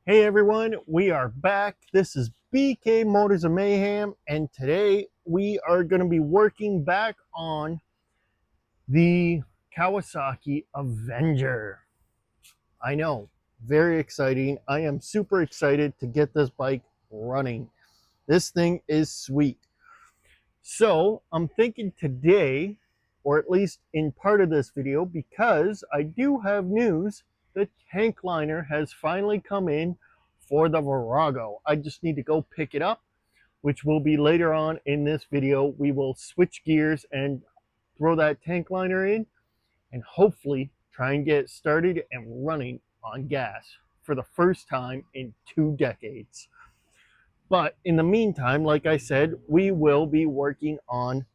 Hey everyone, we are back. This is BK Motors of Mayhem, and today we are going to be working back on the Kawasaki Avenger. I know, very exciting. I am super excited to get this bike running. This thing is sweet. So I'm thinking today, or at least in part of this video, because I do have news, the tank liner has finally come in for the Virago. I just need to go pick it up, which will be later on in this video. We will switch gears and throw that tank liner in and hopefully try and get started and running on gas for the first time in 2 decades. But in the meantime, like I said, we will be working on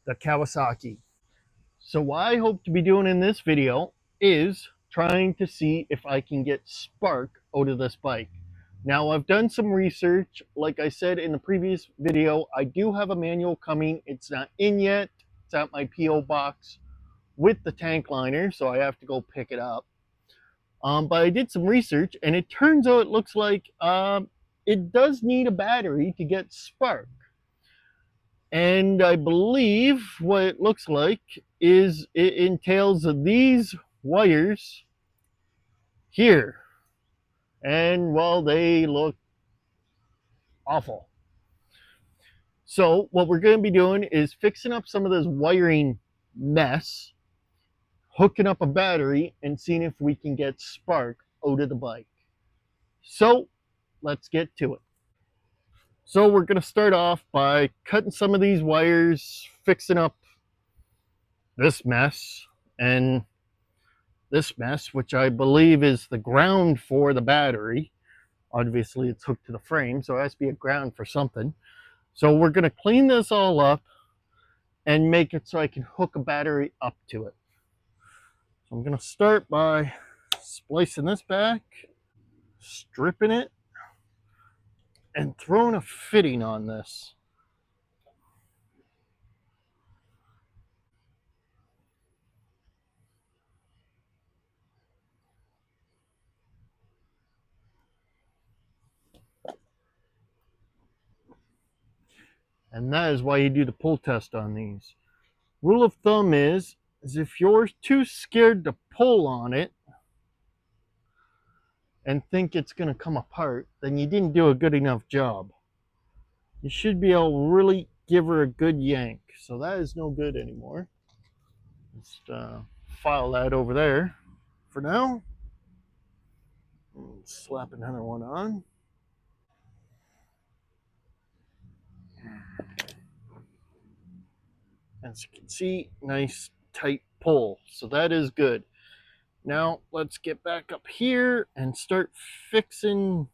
the Kawasaki. So what I hope to be doing in this video is trying to see if I can get spark out of this bike. Now I've done some research. Like I said in the previous video, I do have a manual coming. It's not in yet. It's at my PO box with the tank liner, so I have to go pick it up. But I did some research, and it turns out it looks like it does need a battery to get spark. And I believe what it looks like is it entails these wires here. And well, they look awful. So what we're going to be doing is fixing up some of this wiring mess, hooking up a battery, and seeing if we can get spark out of the bike. So let's get to it. So we're going to start off by cutting some of these wires, fixing up this mess, and this mess, which I believe is the ground for the battery. Obviously it's hooked to the frame, so it has to be a ground for something. So we're going to clean this all up and make it so I can hook a battery up to it. So I'm going to start by splicing this back, stripping it, and throwing a fitting on this. And that is why you do the pull test on these. Rule of thumb is if you're too scared to pull on it and think it's going to come apart, then you didn't do a good enough job. You should be able to really give her a good yank. So that is no good anymore. Just file that over there for now. Slap another one on. As you can see, nice tight pull. So that is good. Now let's get back up here and start fixing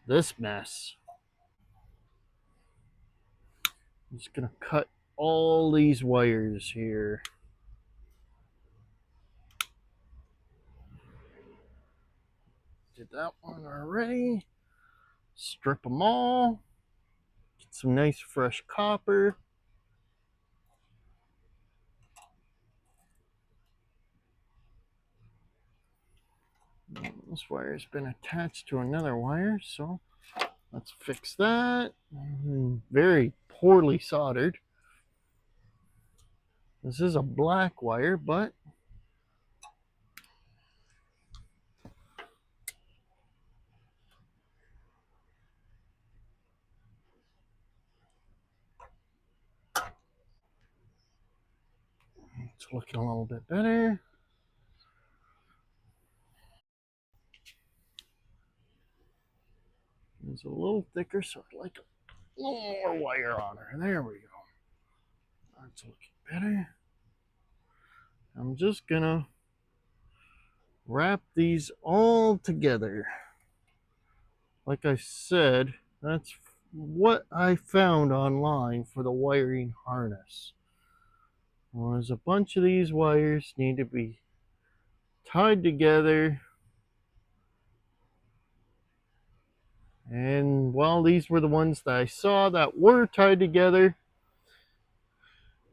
this mess. I'm just going to cut all these wires here. Did that one already. Strip them all. Get some nice fresh copper. This wire has been attached to another wire, so let's fix that. Very poorly soldered. This is a black wire, but it's looking a little bit better. It's a little thicker, so I'd like a little more wire on her. There we go. That's looking better. I'm just gonna wrap these all together. Like I said, that's what I found online for the wiring harness. Was a bunch of these wires need to be tied together, and well, these were the ones that I saw that were tied together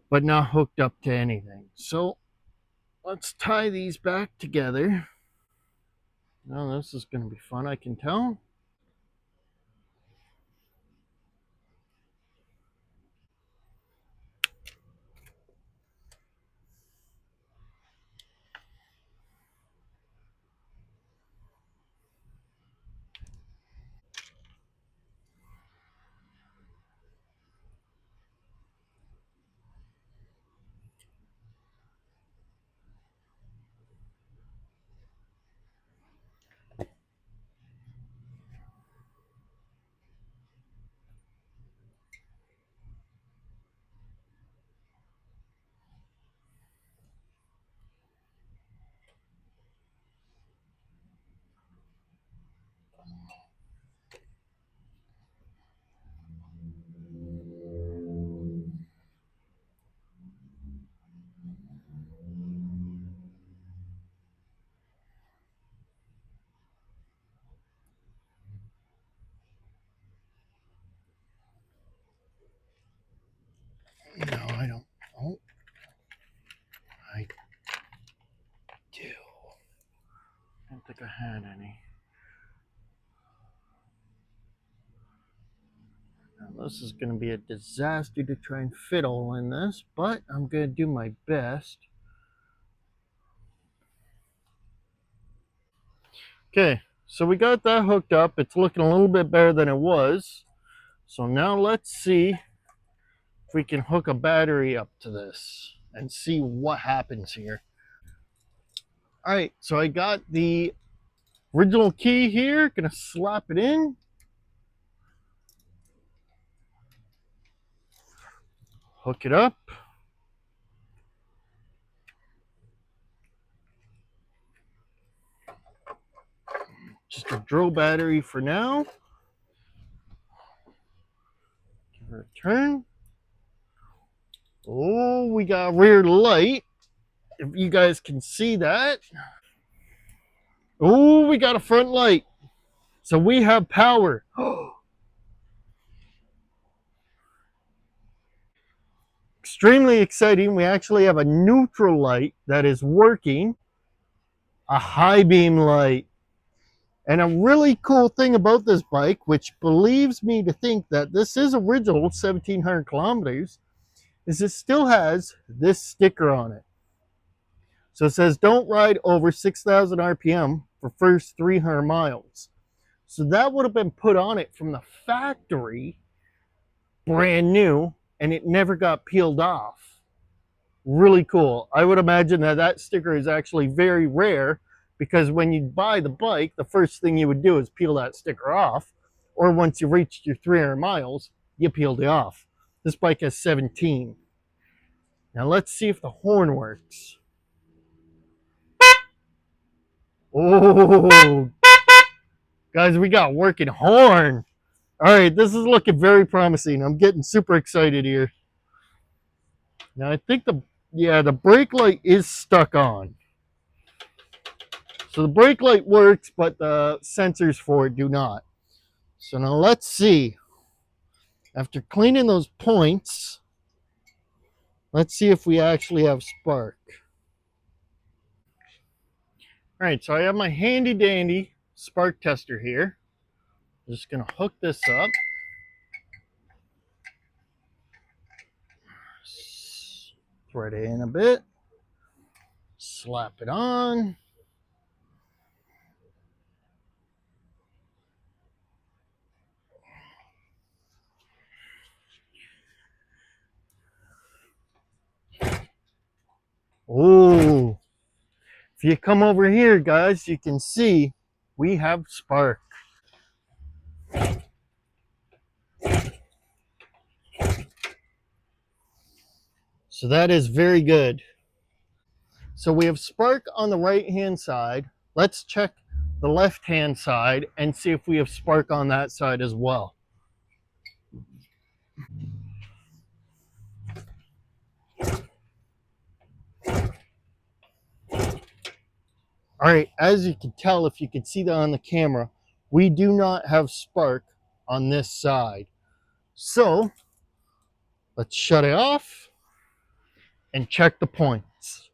but not hooked up to anything. So let's tie these back together. Now this is going to be fun, I can tell. No, I don't. Oh, I do. I don't think I had any. Now, this is going to be a disaster to try and fit all in this, but I'm going to do my best. Okay, so we got that hooked up. It's looking a little bit better than it was. So now let's see if we can hook a battery up to this and see what happens here. All right, so I got the original key here. Gonna slap it in. Hook it up. Just a drill battery for now. Give her a turn. Oh, we got a rear light. If you guys can see that. Oh, we got a front light. So we have power. Extremely exciting. We actually have a neutral light that is working, a high beam light. And a really cool thing about this bike, which believes me to think that this is original 1700 kilometers, is it still has this sticker on it. So it says, don't ride over 6,000 RPM for first 300 miles. So that would have been put on it from the factory, brand new, and it never got peeled off. Really cool. I would imagine that that sticker is actually very rare, because when you buy the bike, the first thing you would do is peel that sticker off, or once you reached your 300 miles, you peeled it off. This bike has 17. Now let's see if the horn works. Oh, guys, we got working horn. All right, this is looking very promising. I'm getting super excited here. Now I think the brake light is stuck on. So the brake light works, but the sensors for it do not. So now let's see. After cleaning those points, let's see if we actually have spark. All right, so I have my handy dandy spark tester here. I'm just gonna hook this up. Thread it in a bit. Slap it on. Oh, if you come over here, guys, you can see we have spark. So that is very good. So we have spark on the right-hand side. Let's check the left-hand side and see if we have spark on that side as well. All right, as you can tell, if you can see that on the camera, we do not have spark on this side. So let's shut it off and check the points.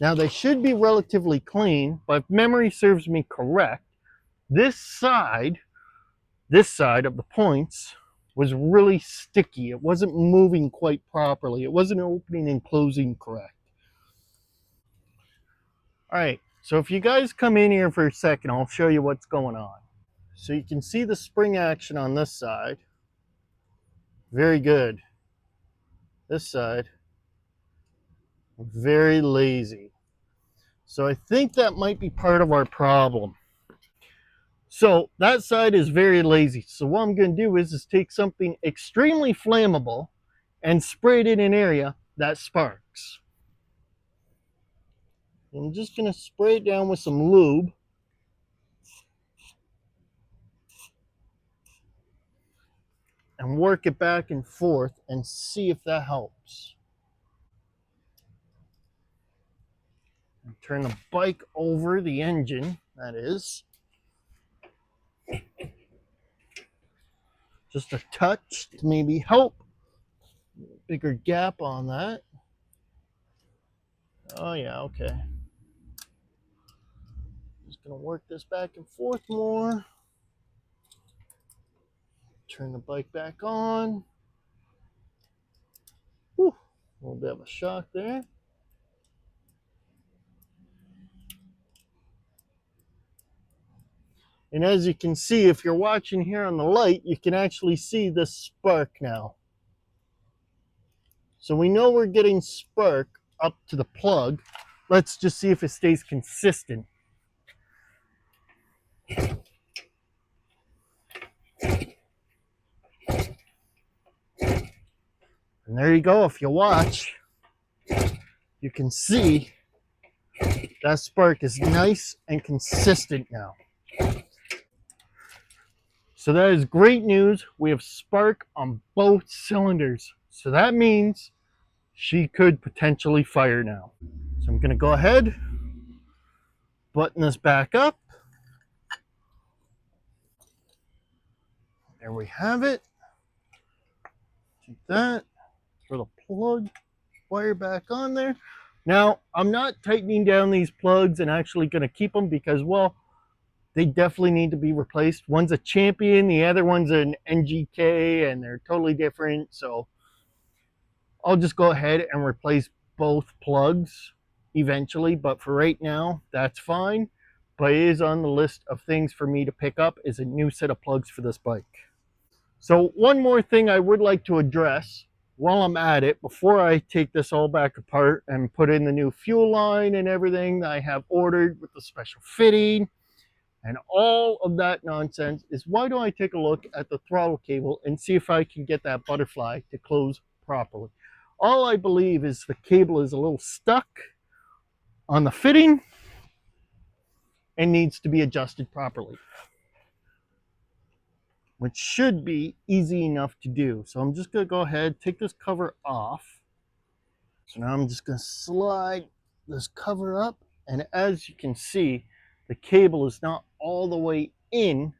Now they should be relatively clean, but if memory serves me correct, this side of the points was really sticky. It wasn't moving quite properly. It wasn't opening and closing correct. All right, so if you guys come in here for a second, I'll show you what's going on. So you can see the spring action on this side. Very good. This side, very lazy. So I think that might be part of our problem. So that side is very lazy. So what I'm going to do is take something extremely flammable and spray it in an area that sparks. I'm just going to spray it down with some lube. And work it back and forth and see if that helps. And turn the bike over, the engine, that is. Just a touch to maybe help. Bigger gap on that. Oh yeah, okay. Just gonna work this back and forth more. Turn the bike back on. Whew, a little bit of a shock there. And as you can see, if you're watching here on the light, you can actually see the spark now. So we know we're getting spark up to the plug. Let's just see if it stays consistent. And there you go. If you watch, you can see that spark is nice and consistent now. So that is great news. We have spark on both cylinders. So that means she could potentially fire now. So I'm going to go ahead, button this back up. There we have it. Take that, throw the plug wire back on there. Now, I'm not tightening down these plugs and actually going to keep them because, well, they definitely need to be replaced. One's a Champion, the other one's an NGK, and they're totally different. So I'll just go ahead and replace both plugs eventually. But for right now, that's fine. But it is on the list of things for me to pick up is a new set of plugs for this bike. So one more thing I would like to address while I'm at it, before I take this all back apart and put in the new fuel line and everything that I have ordered with the special fitting and all of that nonsense, is why don't I take a look at the throttle cable and see if I can get that butterfly to close properly. All I believe is the cable is a little stuck on the fitting and needs to be adjusted properly, which should be easy enough to do. So I'm just going to go ahead, take this cover off. So now I'm just going to slide this cover up, and as you can see, the cable is not all the way in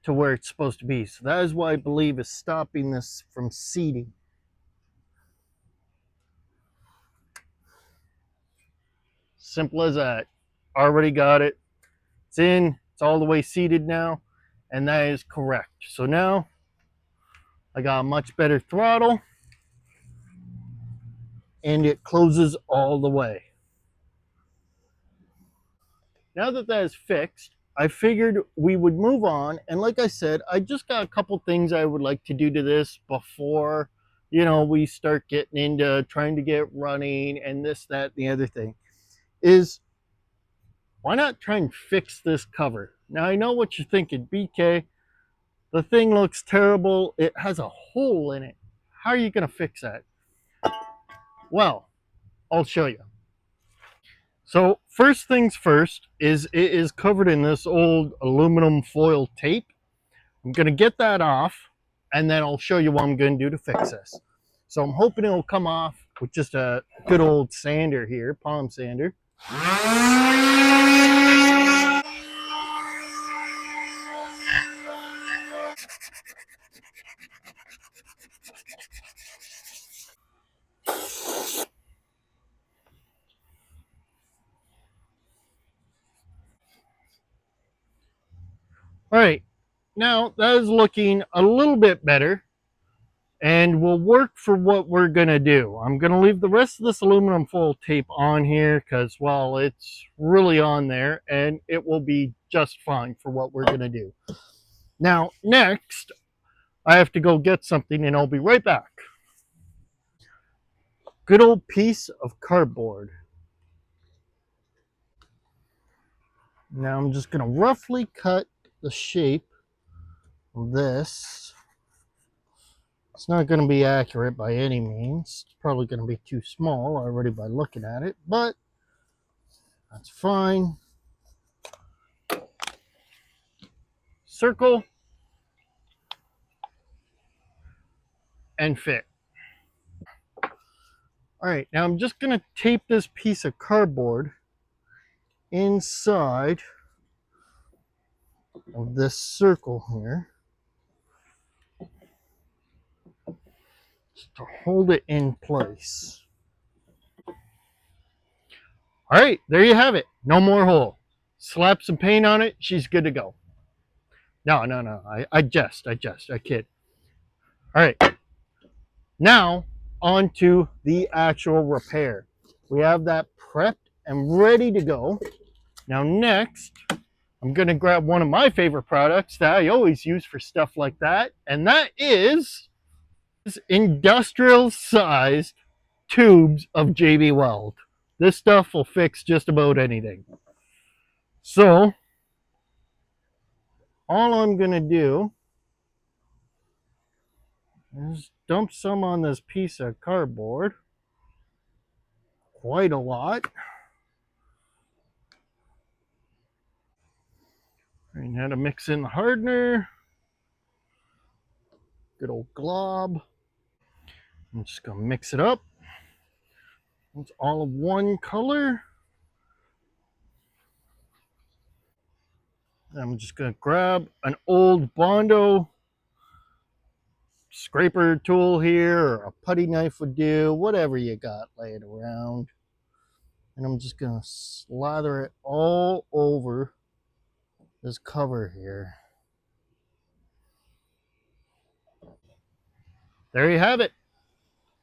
to where it's supposed to be. So that is what I believe is stopping this from seating. Simple as that. Already got it. It's in. It's all the way seated now, and that is correct. So now I got a much better throttle, and it closes all the way. Now that that is fixed, I figured we would move on. And like I said, I just got a couple things I would like to do to this before, we start getting into trying to get running and this, that, and the other thing. Is why not try and fix this cover? Now I know what you're thinking, BK, the thing looks terrible. It has a hole in it. How are you going to fix that? Well, I'll show you. So first things first is it is covered in this old aluminum foil tape. I'm going to get that off, and then I'll show you what I'm going to do to fix this. So I'm hoping it'll come off with just a good old sander here, palm sander. All right, now that is looking a little bit better and will work for what we're gonna do. I'm gonna leave the rest of this aluminum foil tape on here because, well, it's really on there and it will be just fine for what we're gonna do. Now, next, I have to go get something and I'll be right back. Good old piece of cardboard. Now I'm just gonna roughly cut the shape of this. It's not going to be accurate by any means. It's probably going to be too small already by looking at it, but that's fine. Circle and fit. All right, now I'm just going to tape this piece of cardboard inside of this circle here just to hold it in place. All right, there you have it. No more hole. Slap some paint on it. She's good to go. No. I kid. All right. Now, on to the actual repair. We have that prepped and ready to go. Now, next, I'm going to grab one of my favorite products that I always use for stuff like that, and that is industrial sized tubes of JB Weld. This stuff will fix just about anything. So, all I'm going to do is dump some on this piece of cardboard. Quite a lot. And how to mix in the hardener. Good old glob. I'm just gonna mix it up. It's all of one color. I'm just gonna grab an old Bondo scraper tool here, or a putty knife would do, whatever you got laying around. And I'm just gonna slather it all over this cover here. There you have it.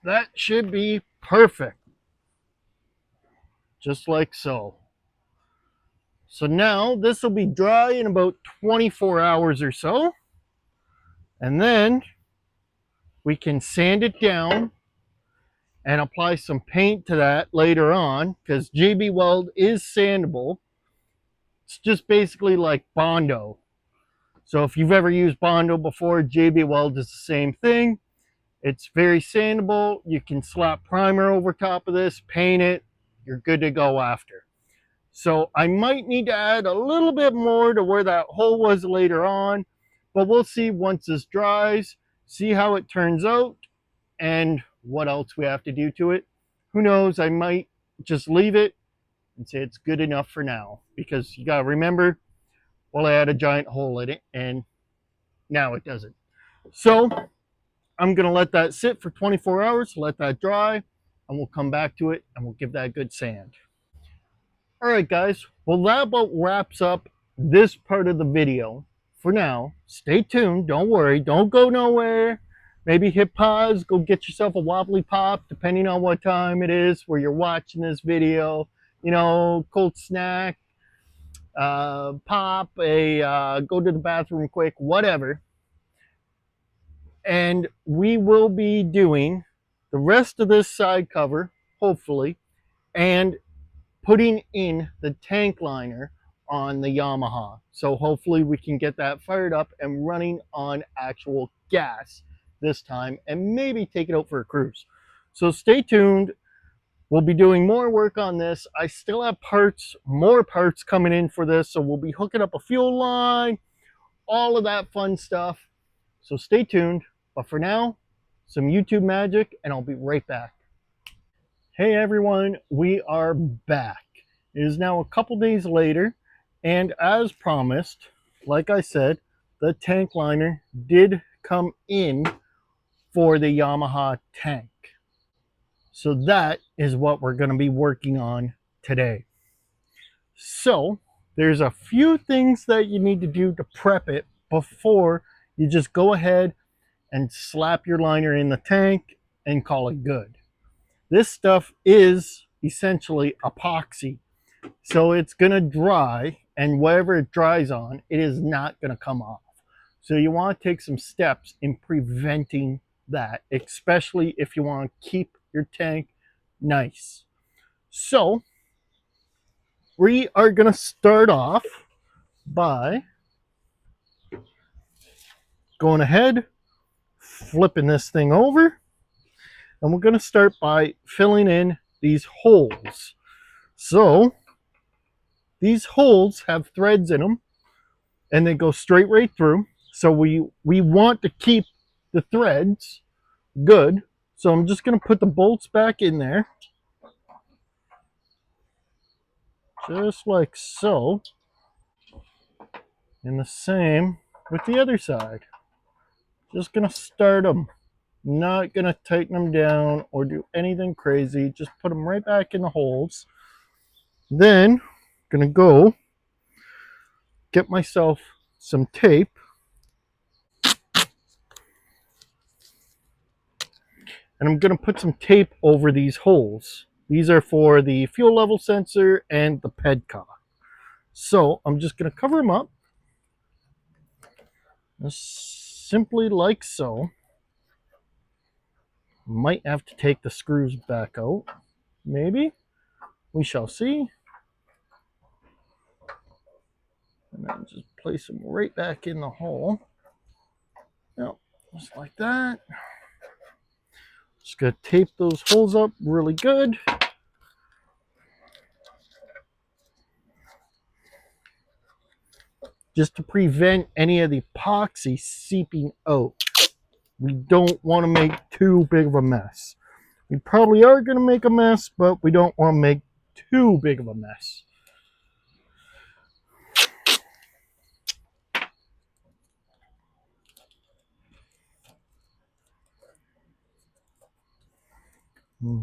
That should be perfect. Just like so. So now this will be dry in about 24 hours or so. And then we can sand it down and apply some paint to that later on, because JB Weld is sandable. It's just basically like Bondo. So if you've ever used Bondo before, JB Weld is the same thing. It's very sandable. You can slap primer over top of this, paint it, you're good to go after. So I might need to add a little bit more to where that hole was later on, but we'll see once this dries, see how it turns out, and what else we have to do to it. Who knows, I might just leave it and say it's good enough for now, because you gotta remember, well, I had a giant hole in it and now it doesn't. So I'm gonna let that sit for 24 hours, let that dry, and we'll come back to it and we'll give that a good sand. All right, guys, well, that about wraps up this part of the video. For now, stay tuned, don't worry, don't go nowhere. Maybe hit pause, go get yourself a wobbly pop, depending on what time it is where you're watching this video. You know, cold snack, pop, go to the bathroom quick, whatever. And we will be doing the rest of this side cover, hopefully, and putting in the tank liner on the Yamaha. So hopefully we can get that fired up and running on actual gas this time, and maybe take it out for a cruise. So stay tuned. We'll be doing more work on this. I still have more parts coming in for this, so we'll be hooking up a fuel line, all of that fun stuff. So stay tuned. But for now, some YouTube magic, and I'll be right back. Hey everyone, we are back. It is now a couple days later, and as promised, like I said, the tank liner did come in for the Yamaha tank. So that is what we're going to be working on today. So There's a few things that you need to do to prep it before you just go ahead and slap your liner in the tank and call it good. This stuff is essentially epoxy, so it's going to dry, and whatever it dries on, it is not going to come off. So you want to take some steps in preventing that, especially if you want to keep your tank nice. So we are going to start off by going ahead, flipping this thing over, and we're going to start by filling in these holes. So these holes have threads in them, and they go straight right through. So we want to keep the threads good. So I'm just going to put the bolts back in there, just like so. And the same with the other side. Just going to start them. Not going to tighten them down or do anything crazy. Just put them right back in the holes. Then going to go get myself some tape. And I'm going to put some tape over these holes. These are for the fuel level sensor and the pedcock. So I'm just going to cover them up. Just simply like so. Might have to take the screws back out. Maybe. We shall see. And then just place them right back in the hole. Yep, just like that. Just going to tape those holes up really good. Just to prevent any of the epoxy seeping out. We don't want to make too big of a mess. We probably are going to make a mess, but we don't want to make too big of a mess.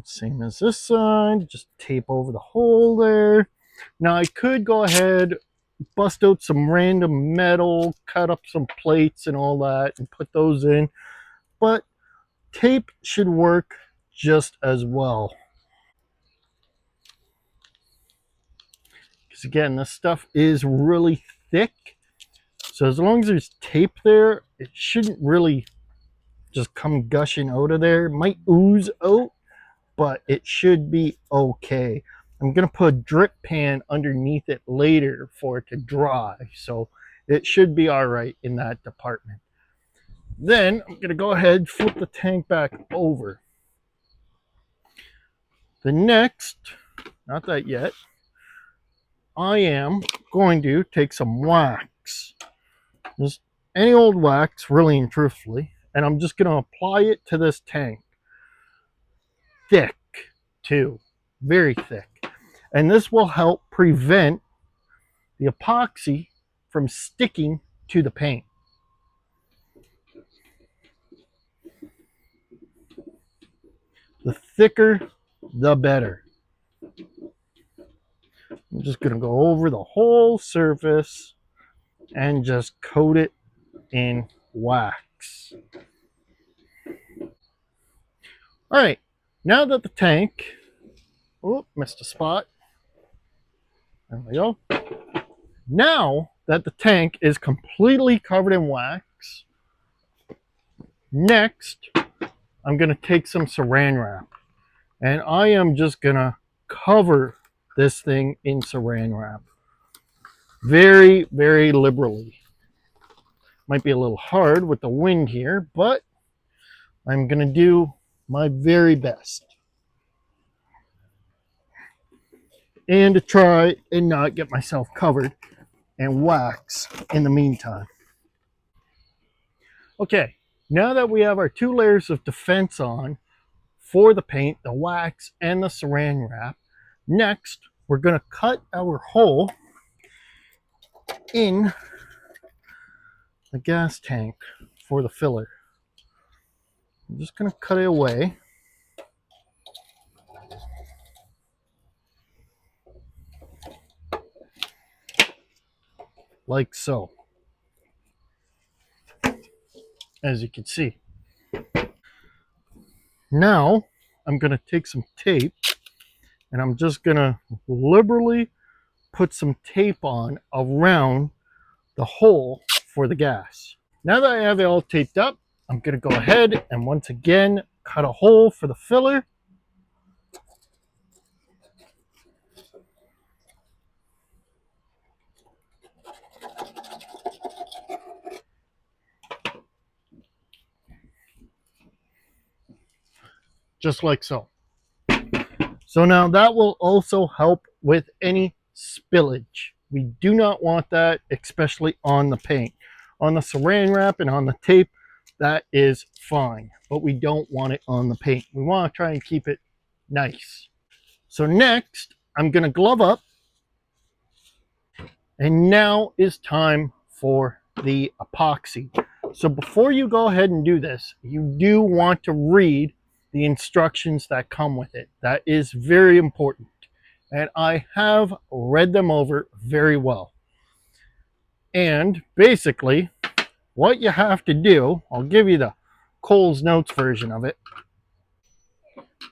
Same as this side, just tape over the hole there. Now I could go ahead, bust out some random metal, cut up some plates and all that and put those in, but tape should work just as well. Because again, this stuff is really thick, so as long as there's tape there, it shouldn't really just come gushing out of there. It might ooze out, but it should be okay. I'm going to put a drip pan underneath it later for it to dry, so it should be all right in that department. Then I'm going to go ahead, flip the tank back over. The next, not that yet, I am going to take some wax. Just any old wax, really and truthfully, and I'm just going to apply it to this tank. Thick, too. Very thick. And this will help prevent the epoxy from sticking to the paint. The thicker, the better. I'm just going to go over the whole surface and just coat it in wax. All right, now that the tank, oh, missed a spot. There we go. Now that the tank is completely covered in wax, next I'm going to take some saran wrap, and I am just going to cover this thing in saran wrap very, very liberally. Might be a little hard with the wind here, but I'm going to do my very best. And to try and not get myself covered in wax in the meantime. Okay, now that we have our 2 layers of defense on for the paint, the wax, and the saran wrap, next we're going to cut our hole in the gas tank for the filler. I'm just going to cut it away. like so, as you can see. Now I'm going to take some tape and I'm just going to liberally put some tape on around the hole for the gas. Now that I have it all taped up, I'm going to go ahead and once again cut a hole for the filler. Just like so. So now that will also help with any spillage. We do not want that, especially on the paint. On the saran wrap and on the tape, that is fine, but we don't want it on the paint. We want to try and keep it nice. So next, I'm going to glove up, and now is time for the epoxy. So before you go ahead and do this, you do want to read the instructions that come with it. That is very important. And I have read them over very well. And basically, what you have to do, I'll give you the Cole's Notes version of it.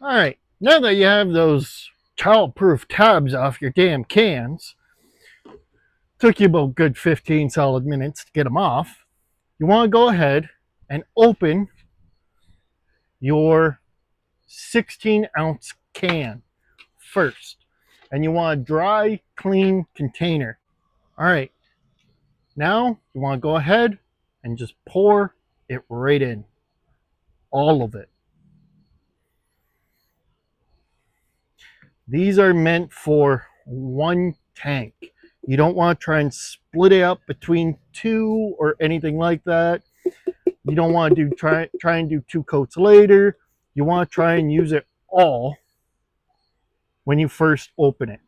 All right, now that you have those child-proof tabs off your damn cans, took you about good 15 solid minutes to get them off, you want to go ahead and open your 16-ounce can first. And you want a dry, clean container. All right, now you want to go ahead and just pour it right in. All of it. These are meant for one tank. You don't want to try and split it up between two or anything like that. You don't want to try and do two coats later. You want to try and use it all when you first open it.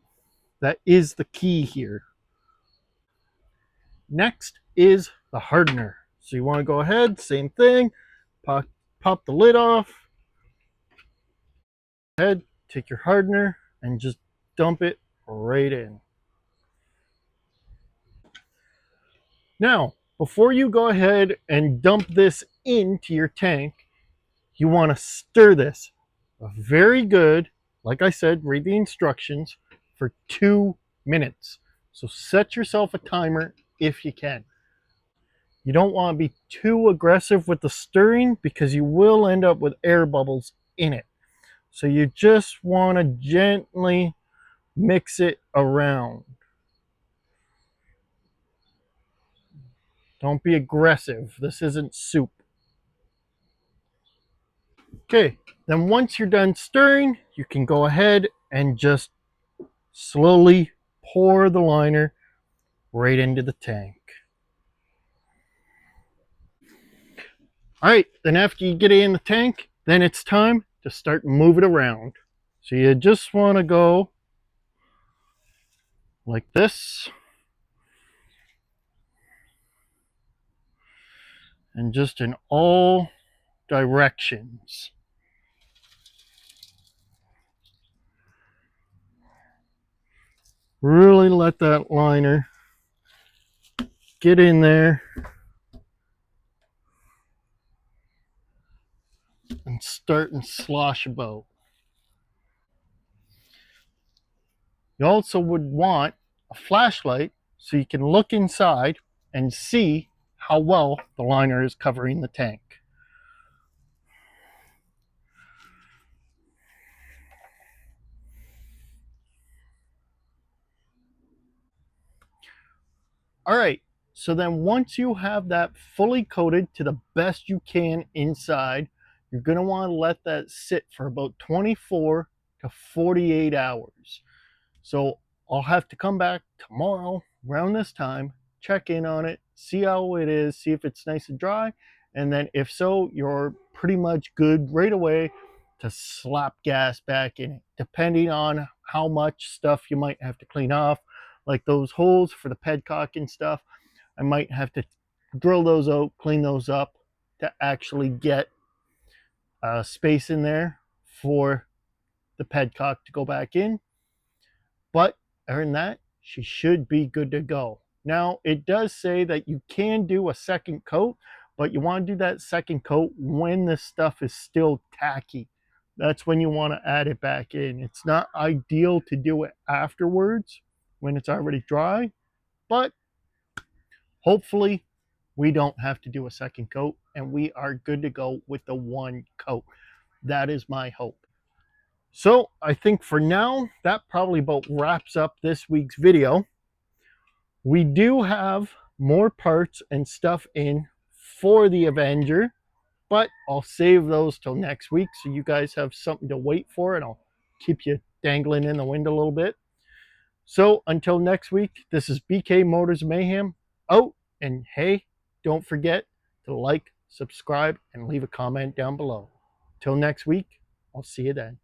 That is the key here. Next is the hardener. So you want to go ahead, same thing, pop the lid off, head, take your hardener and just dump it right in. Now, before you go ahead and dump this into your tank, you want to stir this very good. Like I said, read the instructions for 2 minutes. So set yourself a timer if you can. You don't want to be too aggressive with the stirring because you will end up with air bubbles in it. So you just want to gently mix it around. Don't be aggressive. This isn't soup. Okay, then once you're done stirring, you can go ahead and just slowly pour the liner right into the tank. All right, then after you get it in the tank, then it's time to start moving it around. So you just want to go like this. And just in all directions. Really let that liner get in there and start and slosh about. You also would want a flashlight so you can look inside and see how well the liner is covering the tank. All right, so then once you have that fully coated to the best you can inside, you're going to want to let that sit for about 24 to 48 hours. So I'll have to come back tomorrow around this time, check in on it, see how it is, see if it's nice and dry, and then if so, you're pretty much good right away to slap gas back in it, depending on how much stuff you might have to clean off, like those holes for the pedcock and stuff. I might have to drill those out, clean those up to actually get space in there for the pedcock to go back in. But other than that, she should be good to go. Now, it does say that you can do a second coat, but you want to do that second coat when the stuff is still tacky. That's when you want to add it back in. It's not ideal to do it afterwards when it's already dry, but hopefully we don't have to do a second coat and we are good to go with the one coat. That is my hope. So I think for now, that probably about wraps up this week's video. We do have more parts and stuff in for the Avenger, but I'll save those till next week so you guys have something to wait for, and I'll keep you dangling in the wind a little bit. So until next week, this is BK Motors Mayhem out, and hey, don't forget to like, subscribe, and leave a comment down below. Till next week, I'll see you then.